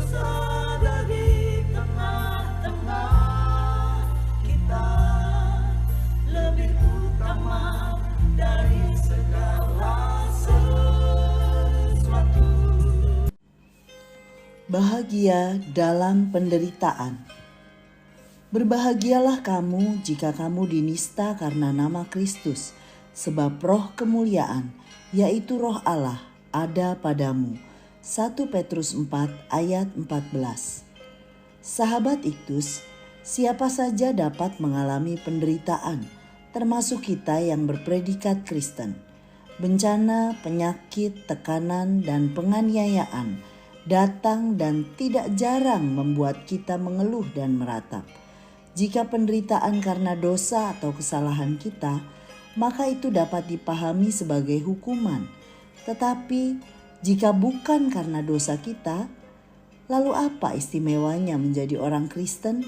ada di tengah-tengah kita, lebih utama dari segala sesuatu. Bahagia dalam penderitaan. Berbahagialah kamu jika kamu dinista karena nama Kristus, sebab roh kemuliaan, yaitu roh Allah, ada padamu. 1 Petrus 4 ayat 14. Sahabat Iktus, siapa saja dapat mengalami penderitaan, termasuk kita yang berpredikat Kristen. Bencana, penyakit, tekanan, dan penganiayaan datang dan tidak jarang membuat kita mengeluh dan meratap. Jika penderitaan karena dosa atau kesalahan kita, maka itu dapat dipahami sebagai hukuman. Tetapi jika bukan karena dosa kita, lalu apa istimewanya menjadi orang Kristen?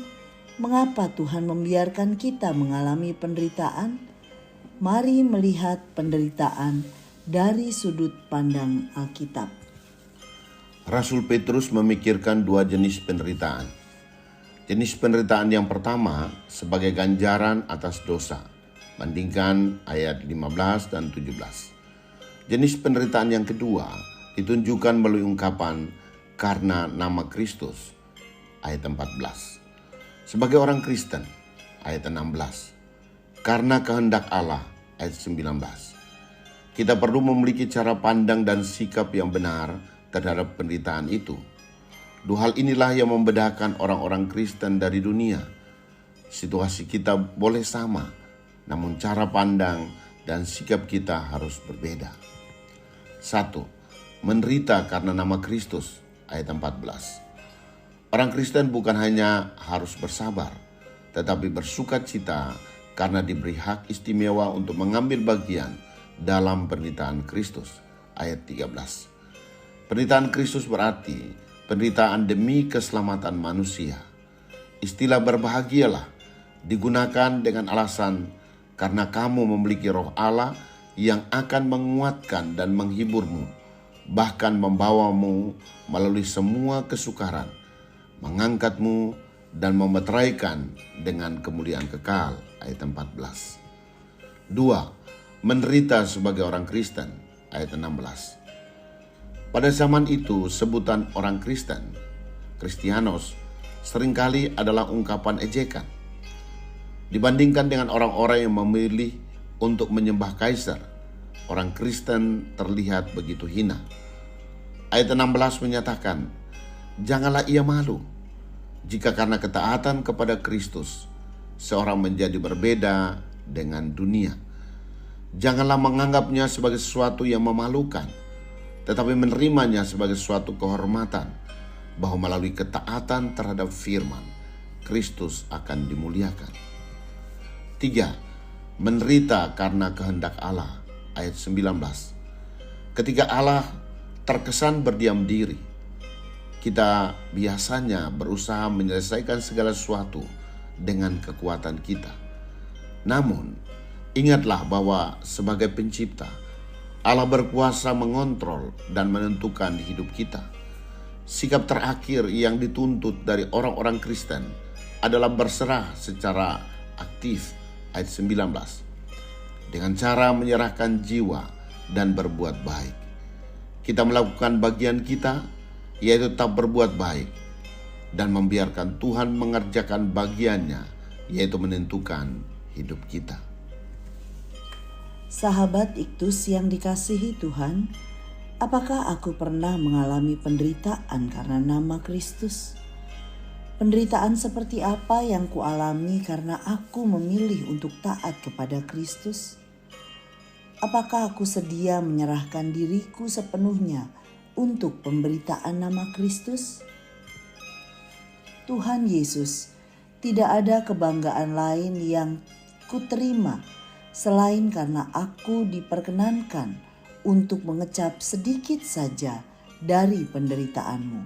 Mengapa Tuhan membiarkan kita mengalami penderitaan? Mari melihat penderitaan dari sudut pandang Alkitab. Rasul Petrus memikirkan dua jenis penderitaan. Jenis penderitaan yang pertama sebagai ganjaran atas dosa. Bandingkan ayat 15 dan 17. Jenis penderitaan yang kedua ditunjukkan melalui ungkapan karena nama Kristus ayat 14. Sebagai orang Kristen ayat 16. Karena kehendak Allah ayat 19. Kita perlu memiliki cara pandang dan sikap yang benar terhadap penderitaan itu. Dua hal inilah yang membedakan orang-orang Kristen dari dunia. Situasi kita boleh sama, namun cara pandang dan sikap kita harus berbeda. 1. Menderita karena nama Kristus ayat 14. Orang Kristen bukan hanya harus bersabar, tetapi bersukacita karena diberi hak istimewa untuk mengambil bagian dalam penderitaan Kristus ayat 13. Penderitaan Kristus berarti penderitaan demi keselamatan manusia. Istilah berbahagialah digunakan dengan alasan karena kamu memiliki roh Allah yang akan menguatkan dan menghiburmu, bahkan membawamu melalui semua kesukaran, mengangkatmu dan memeteraikan dengan kemuliaan kekal ayat 14. 2. Menderita sebagai orang Kristen ayat 16. Pada zaman itu sebutan orang Kristen, Kristianos, seringkali adalah ungkapan ejekan. Dibandingkan dengan orang-orang yang memilih untuk menyembah kaisar, orang Kristen terlihat begitu hina. Ayat 16 menyatakan, janganlah ia malu jika karena ketaatan kepada Kristus seorang menjadi berbeda dengan dunia. Janganlah menganggapnya sebagai sesuatu yang memalukan, tetapi menerimanya sebagai suatu kehormatan, bahwa melalui ketaatan terhadap firman, Kristus akan dimuliakan. 3. Menderita karena kehendak Allah ayat 19. Ketika Allah terkesan berdiam diri, kita biasanya berusaha menyelesaikan segala sesuatu dengan kekuatan kita. Namun, ingatlah bahwa sebagai pencipta, Allah berkuasa mengontrol dan menentukan hidup kita. Sikap terakhir yang dituntut dari orang-orang Kristen adalah berserah secara aktif ayat 19. Dengan cara menyerahkan jiwa dan berbuat baik. Kita melakukan bagian kita, yaitu tetap berbuat baik, dan membiarkan Tuhan mengerjakan bagiannya, yaitu menentukan hidup kita. Sahabat Iktus yang dikasihi Tuhan, apakah aku pernah mengalami penderitaan karena nama Kristus? Penderitaan seperti apa yang kualami karena aku memilih untuk taat kepada Kristus? Apakah aku sedia menyerahkan diriku sepenuhnya untuk pemberitaan nama Kristus? Tuhan Yesus, tidak ada kebanggaan lain yang kuterima selain karena aku diperkenankan untuk mengecap sedikit saja dari penderitaanmu.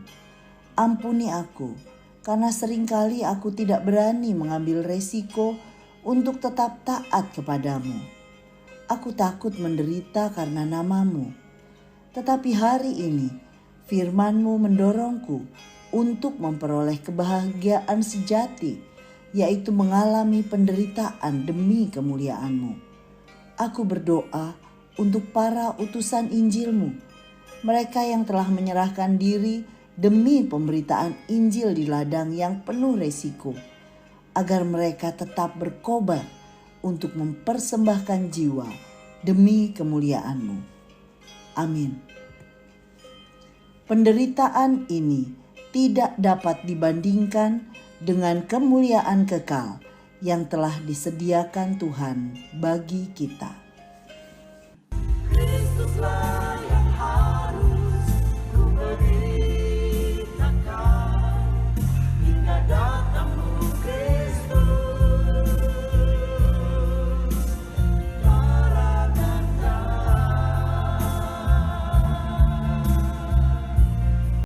Ampuni aku, karena seringkali aku tidak berani mengambil resiko untuk tetap taat kepadamu. Aku takut menderita karena namamu. Tetapi hari ini firman-Mu mendorongku untuk memperoleh kebahagiaan sejati, yaitu mengalami penderitaan demi kemuliaan-Mu. Aku berdoa untuk para utusan Injil-Mu, mereka yang telah menyerahkan diri demi pemberitaan Injil di ladang yang penuh resiko, agar mereka tetap berkobar untuk mempersembahkan jiwa demi kemuliaan-Mu. Amin. Penderitaan ini tidak dapat dibandingkan dengan kemuliaan kekal yang telah disediakan Tuhan bagi kita.